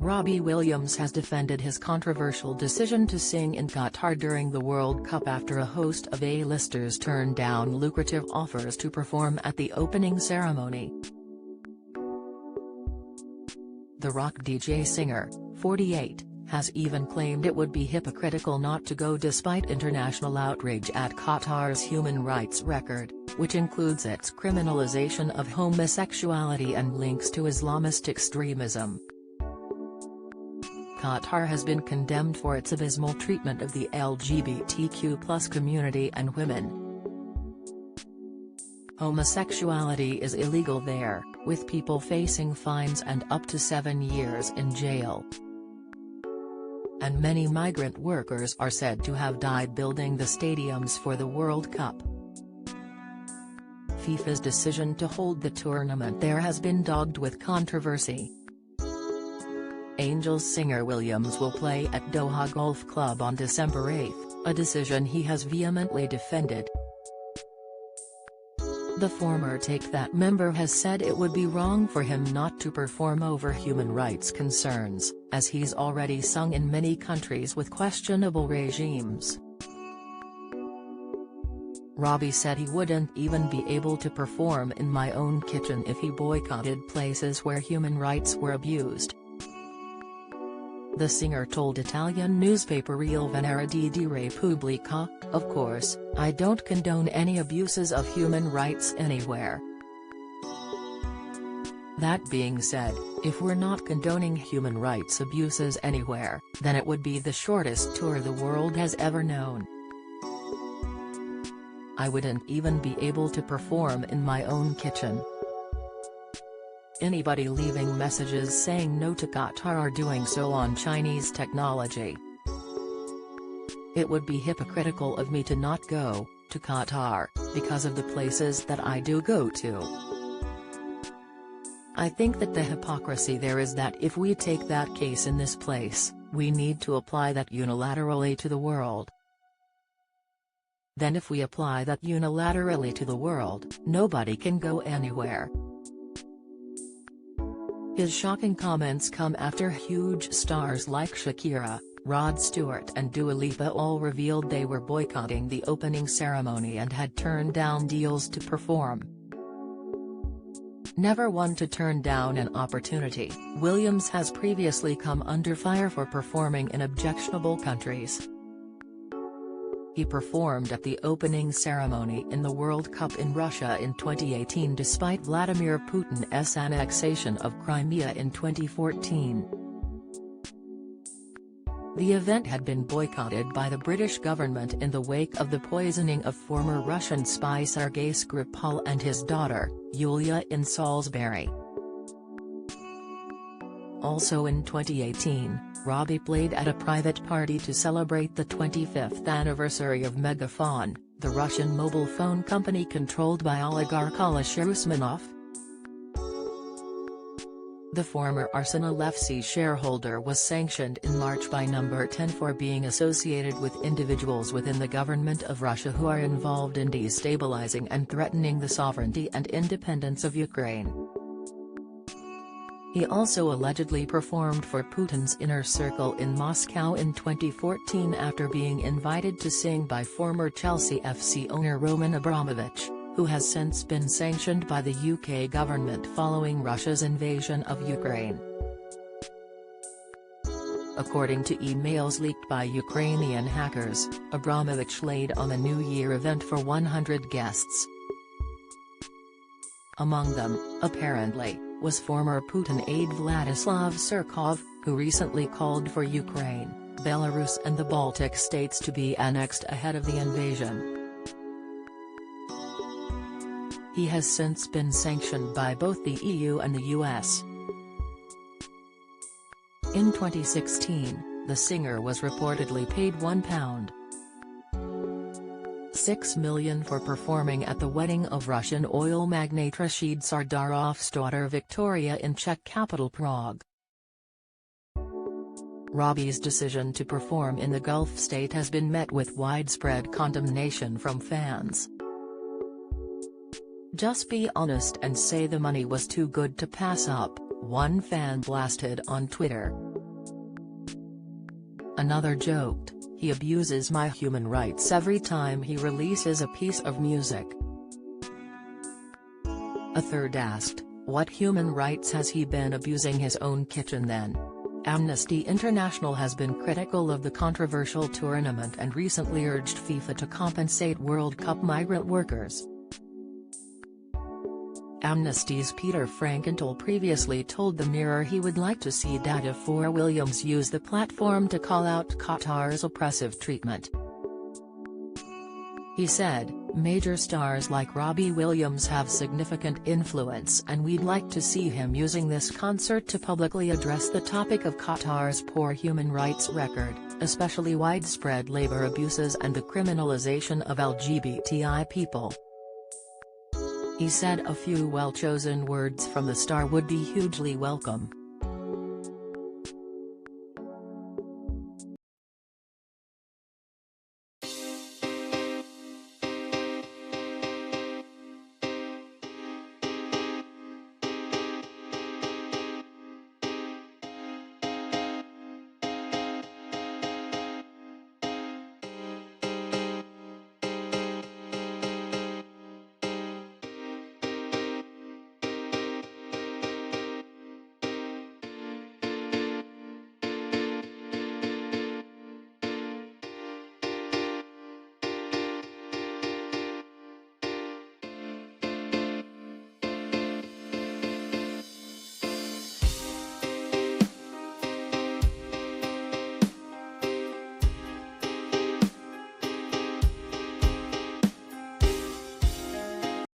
Robbie Williams has defended his controversial decision to sing in Qatar during the World Cup after a host of A-listers turned down lucrative offers to perform at the opening ceremony. The rock DJ singer, 48, has even claimed it would be hypocritical not to go despite international outrage at Qatar's human rights record, which includes its criminalization of homosexuality and links to Islamist extremism. Qatar has been condemned for its abysmal treatment of the LGBTQ+ community and women. Homosexuality is illegal there, with people facing fines and up to 7 years in jail. And many migrant workers are said to have died building the stadiums for the World Cup. FIFA's decision to hold the tournament there has been dogged with controversy. Angels singer Williams will play at Doha Golf Club on December 8, a decision he has vehemently defended. The former Take That member has said it would be wrong for him not to perform over human rights concerns, as he's already sung in many countries with questionable regimes. Robbie said he wouldn't even be able to perform in my own kitchen if he boycotted places where human rights were abused. The singer told Italian newspaper Il Venerdì di Repubblica, "Of course, I don't condone any abuses of human rights anywhere. That being said, if we're not condoning human rights abuses anywhere, then it would be the shortest tour the world has ever known. I wouldn't even be able to perform in my own kitchen. Anybody leaving messages saying no to Qatar are doing so on Chinese technology. It would be hypocritical of me to not go to Qatar, because of the places that I do go to. I think that the hypocrisy there is that if we take that case in this place, we need to apply that unilaterally to the world. Then if we apply that unilaterally to the world, nobody can go anywhere." His shocking comments come after huge stars like Shakira, Rod Stewart and Dua Lipa all revealed they were boycotting the opening ceremony and had turned down deals to perform. Never one to turn down an opportunity, Williams has previously come under fire for performing in objectionable countries. He performed at the opening ceremony in the World Cup in Russia in 2018 despite Vladimir Putin's annexation of Crimea in 2014. The event had been boycotted by the British government in the wake of the poisoning of former Russian spy Sergei Skripal and his daughter, Yulia in Salisbury. Also in 2018, Robbie played at a private party to celebrate the 25th anniversary of Megaphone, the Russian mobile phone company controlled by oligarch Alisher Usmanov. The former Arsenal FC shareholder was sanctioned in March by Number 10 for being associated with individuals within the government of Russia who are involved in destabilizing and threatening the sovereignty and independence of Ukraine. He also allegedly performed for Putin's inner circle in Moscow in 2014 after being invited to sing by former Chelsea FC owner Roman Abramovich, who has since been sanctioned by the UK government following Russia's invasion of Ukraine. According to emails leaked by Ukrainian hackers, Abramovich laid on a New Year event for 100 guests. Among them, apparently, was former Putin aide Vladislav Surkov, who recently called for Ukraine, Belarus and the Baltic states to be annexed ahead of the invasion. He has since been sanctioned by both the EU and the US. In 2016, the singer was reportedly paid £1.6 million for performing at the wedding of Russian oil magnate Rashid Sardarov's daughter Victoria in Czech capital Prague. Robbie's decision to perform in the Gulf state has been met with widespread condemnation from fans. "Just be honest and say the money was too good to pass up," one fan blasted on Twitter. Another joked, "He abuses my human rights every time he releases a piece of music." A third asked, "What human rights has he been abusing his own kitchen then?" Amnesty International has been critical of the controversial tournament and recently urged FIFA to compensate World Cup migrant workers. Amnesty's Peter Frankenthal previously told the Mirror he would like to see Dada for Williams use the platform to call out Qatar's oppressive treatment. He said, "Major stars like Robbie Williams have significant influence and we'd like to see him using this concert to publicly address the topic of Qatar's poor human rights record, especially widespread labor abuses and the criminalization of LGBTI people." He said a few well-chosen words from the star would be hugely welcome.